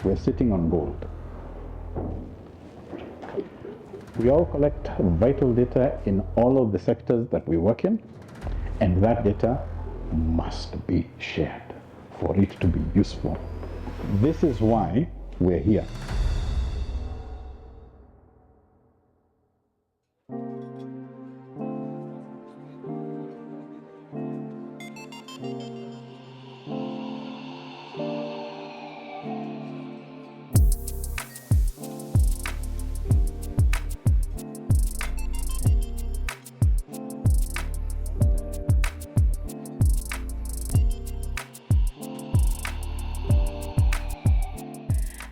we're sitting on gold. We all collect vital data in all of the sectors that we work in, and that data must be shared for it to be useful. This is why we're here.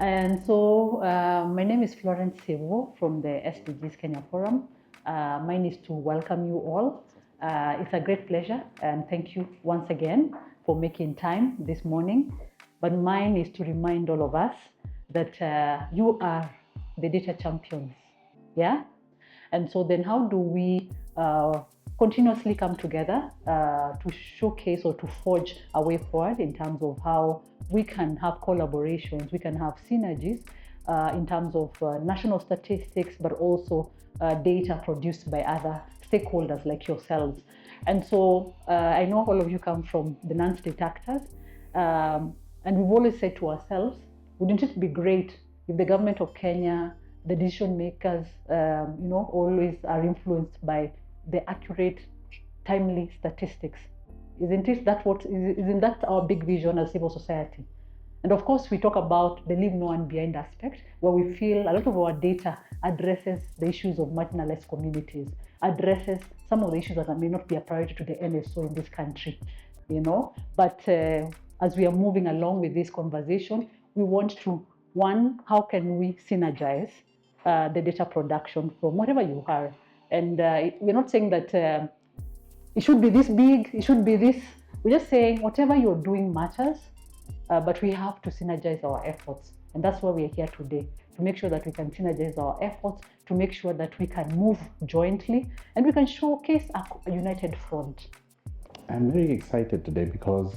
And so my name is Florence Sevo from the SDGs Kenya Forum. Mine is to welcome you all. It's a great pleasure and thank you once again for making time this morning. But mine is to remind all of us that you are the data champions, yeah? And so then how do we continuously come together to showcase or to forge a way forward in terms of how we can have collaborations, we can have synergies in terms of national statistics, but also data produced by other stakeholders like yourselves. And so I know all of you come from the non-state actors, and we've always said to ourselves, wouldn't it be great if the government of Kenya, the decision makers, always are influenced by the accurate, timely statistics? Isn't that our big vision as civil society? And of course, we talk about the leave no one behind aspect, where we feel a lot of our data addresses the issues of marginalized communities, addresses some of the issues that may not be a priority to the NSO in this country, But as we are moving along with this conversation, we want to, one, how can we synergize the data production from whatever you are? And we're not saying that it should be this big, it should be this. We're just saying whatever you're doing matters, but we have to synergize our efforts. And that's why we're here today, to make sure that we can synergize our efforts, to make sure that we can move jointly and we can showcase a united front. I'm very excited today because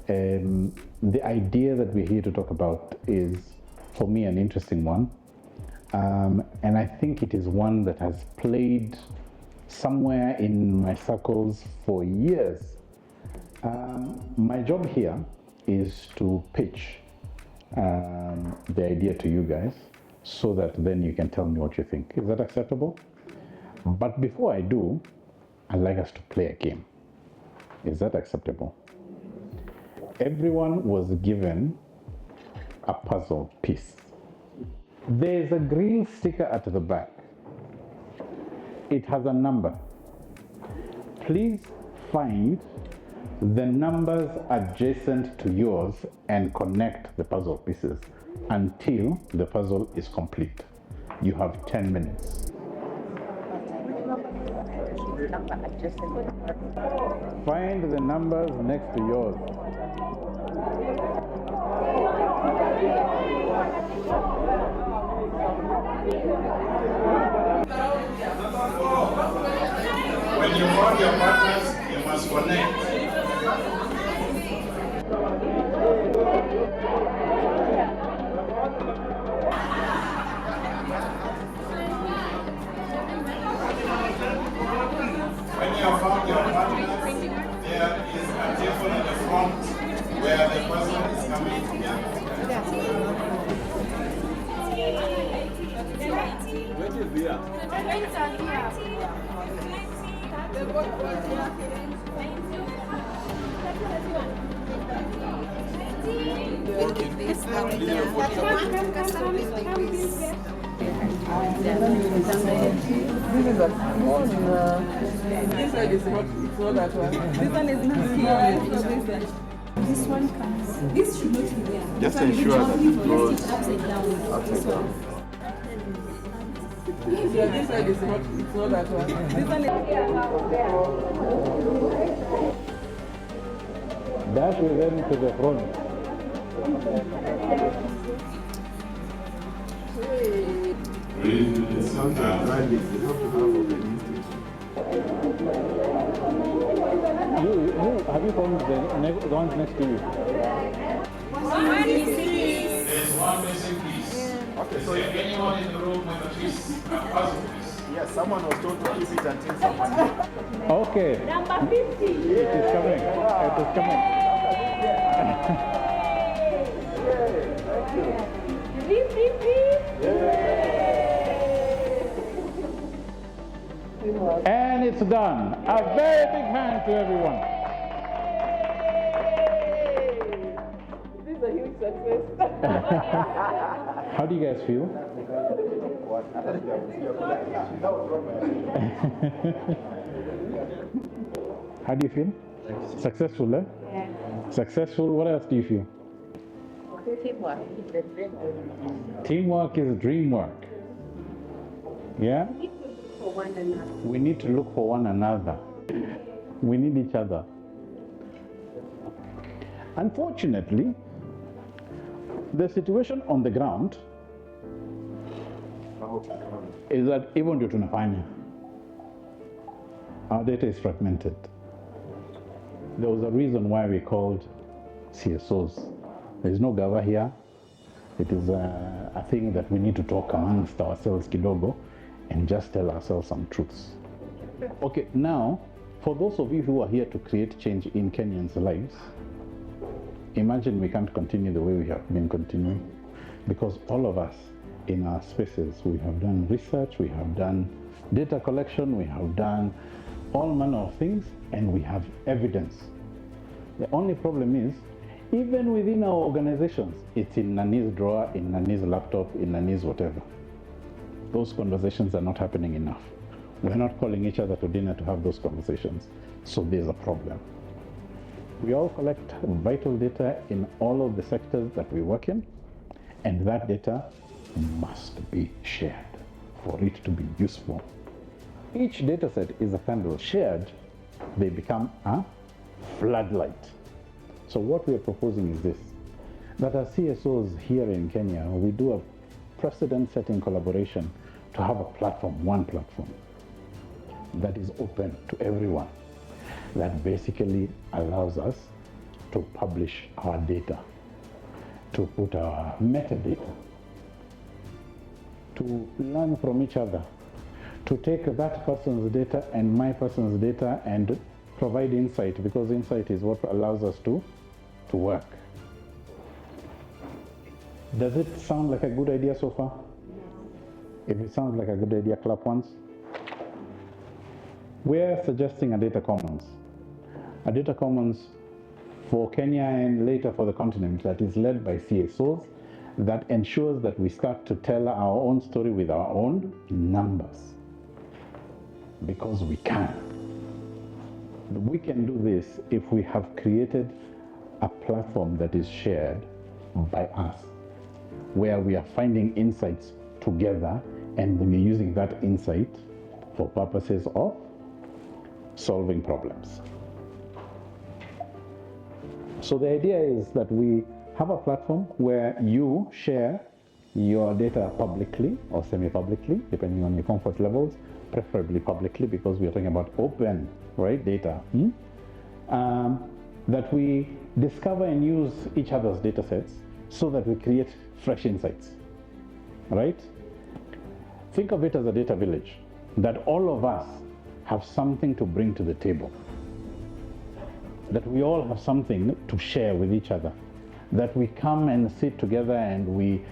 the idea that we're here to talk about is, for me, an interesting one. And I think it is one that has played somewhere in my circles for years. My job here is to pitch the idea to you guys so that then you can tell me what you think. Is that acceptable? But before I do, I'd like us to play a game. Is that acceptable? Everyone was given a puzzle piece. There's a green sticker at the back. It has a number. Please find the numbers adjacent to yours and connect the puzzle pieces until the puzzle is complete. You have 10 minutes. Find the numbers next to yours. When you found your partners, you must connect. When you have found your partners, there is a table at the front where the person is coming together. What is here? This one is not, it's not that one. This one is not here. This one comes. This should not be there. Just ensure that it goes upside down. This one. Yeah, this side is not, it's not that one. This one is That will then to the front. It's not that right. You have to have organization. Have you found the ones next to you? There's one in the room with a piece, a puzzle piece. Yes, someone was told to keep it until someone did. Okay. Number 50. It is coming. It is coming. 350. And it's done. A very big hand to everyone. This is a huge success. How do you guys feel? How do you feel? Successful, eh? Yeah. Successful. What else do you feel? Teamwork. Teamwork is dream work. Yeah? For one another. We need to look for one another. We need each other. Unfortunately, the situation on the ground is that even due to Nafanya, our data is fragmented. There was a reason why we called CSOs. There is no Gava here. It is a thing that we need to talk amongst ourselves kidogo and just tell ourselves some truths. Okay, now, for those of you who are here to create change in Kenyans' lives, imagine we can't continue the way we have been continuing, because all of us in our spaces, we have done research, we have done data collection, we have done all manner of things, and we have evidence. The only problem is, even within our organizations, it's in Nani's drawer, in Nani's laptop, in Nani's whatever. Those conversations are not happening enough. We're not calling each other to dinner to have those conversations. So there's a problem. We all collect vital data in all of the sectors that we work in, and that data must be shared for it to be useful. Each data set is a candle. Shared, they become a floodlight. So what we are proposing is this, that as CSOs here in Kenya, we do a precedent-setting collaboration to have a platform, one platform, that is open to everyone, that basically allows us to publish our data, to put our metadata, to learn from each other, to take that person's data and my person's data and provide insight, because insight is what allows us to work. Does it sound like a good idea so far? If it sounds like a good idea, clap once. We're suggesting a data commons. A data commons for Kenya and later for the continent that is led by CSOs, that ensures that we start to tell our own story with our own numbers. Because we can. We can do this if we have created a platform that is shared by us, where we are finding insights together and we're using that insight for purposes of solving problems. So the idea is that we have a platform where you share your data publicly or semi-publicly, depending on your comfort levels, preferably publicly because we are talking about open, right, data. That we discover and use each other's data sets so that we create fresh insights, right? Think of it as a data village, that all of us have something to bring to the table, that we all have something to share with each other, that we come and sit together and we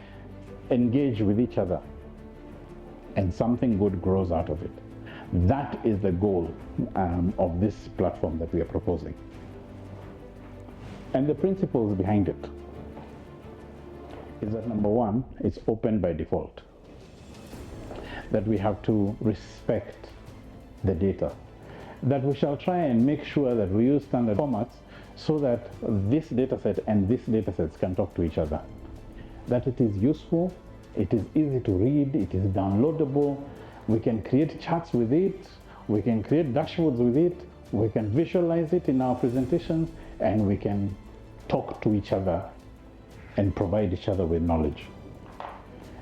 engage with each other, and something good grows out of it. That is the goal of this platform that we are proposing. And the principles behind it is that, number one, it's open by default. That we have to respect the data. That we shall try and make sure that we use standard formats so that this data set and this data sets can talk to each other. That it is useful, it is easy to read, it is downloadable, we can create charts with it, we can create dashboards with it, we can visualize it in our presentations, and we can talk to each other and provide each other with knowledge.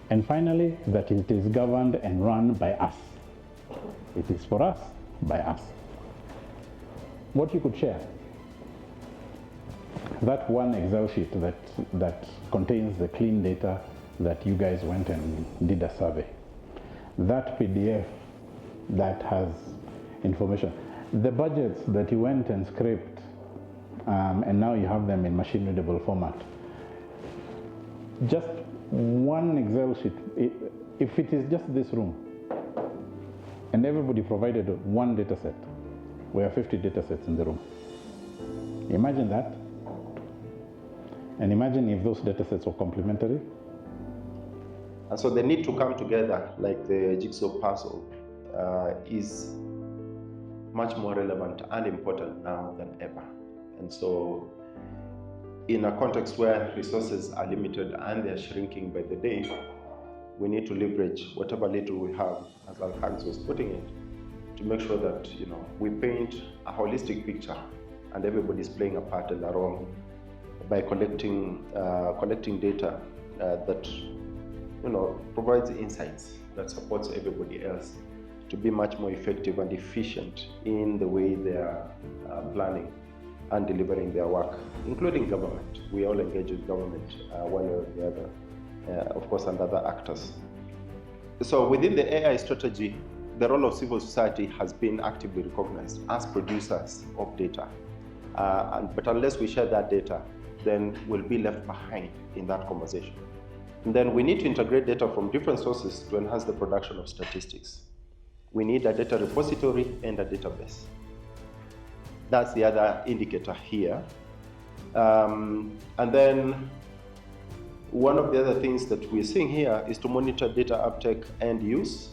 And finally, that it is governed and run by us. It is for us, by us. What you could share? That one Excel sheet that contains the clean data that you guys went and did a survey. That PDF that has information, the budgets that you went and scraped, and now you have them in machine readable format. Just one Excel sheet, if it is just this room, and everybody provided one data set, we have 50 data sets in the room. Imagine that. And imagine if those data sets were complementary. And so the need to come together like the jigsaw puzzle is much more relevant and important now than ever. And so in a context where resources are limited and they're shrinking by the day, we need to leverage whatever little we have, as Alkans was putting it, to make sure that we paint a holistic picture and everybody's playing a part in the role by collecting data that provides insights that supports everybody else to be much more effective and efficient in the way they are planning and delivering their work, including government. We all engage with government one way or the other, of course, and other actors. So within the AI strategy, the role of civil society has been actively recognized as producers of data. But unless we share that data, then we'll be left behind in that conversation. And then we need to integrate data from different sources to enhance the production of statistics. We need a data repository and a database. That's the other indicator here. And then one of the other things that we're seeing here is to monitor data uptake and use.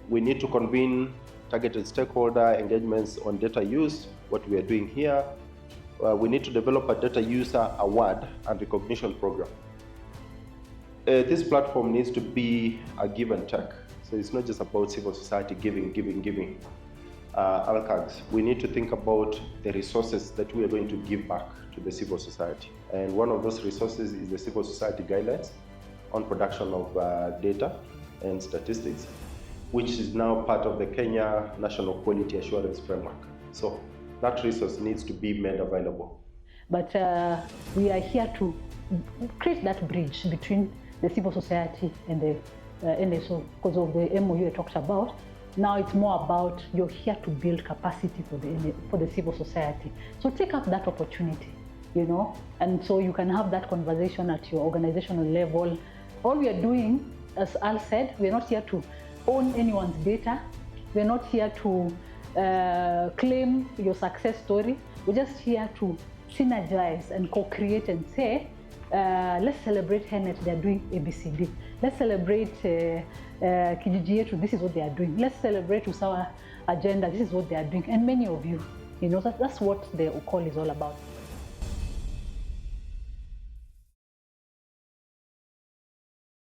We need to convene targeted stakeholder engagements on data use, what we are doing here. We need to develop a data user award and recognition program. This platform needs to be a give and take. So it's not just about civil society giving. Alkags, we need to think about the resources that we are going to give back to the civil society. And one of those resources is the civil society guidelines on production of data and statistics, which is now part of the Kenya National Quality Assurance Framework. So that resource needs to be made available. But we are here to create that bridge between the civil society and the NSO because of the MOU I talked about. Now it's more about you're here to build capacity for the civil society. So take up that opportunity, and so you can have that conversation at your organizational level. All we are doing, as Al said, we're not here to own anyone's data. We're not here to claim your success story. We're just here to synergize and co-create and say, let's celebrate Henet, they're doing ABCD. Let's celebrate Kijiji Yetu, this is what they are doing. Let's celebrate Usawa Agenda, this is what they are doing. And many of you, that's what the call is all about.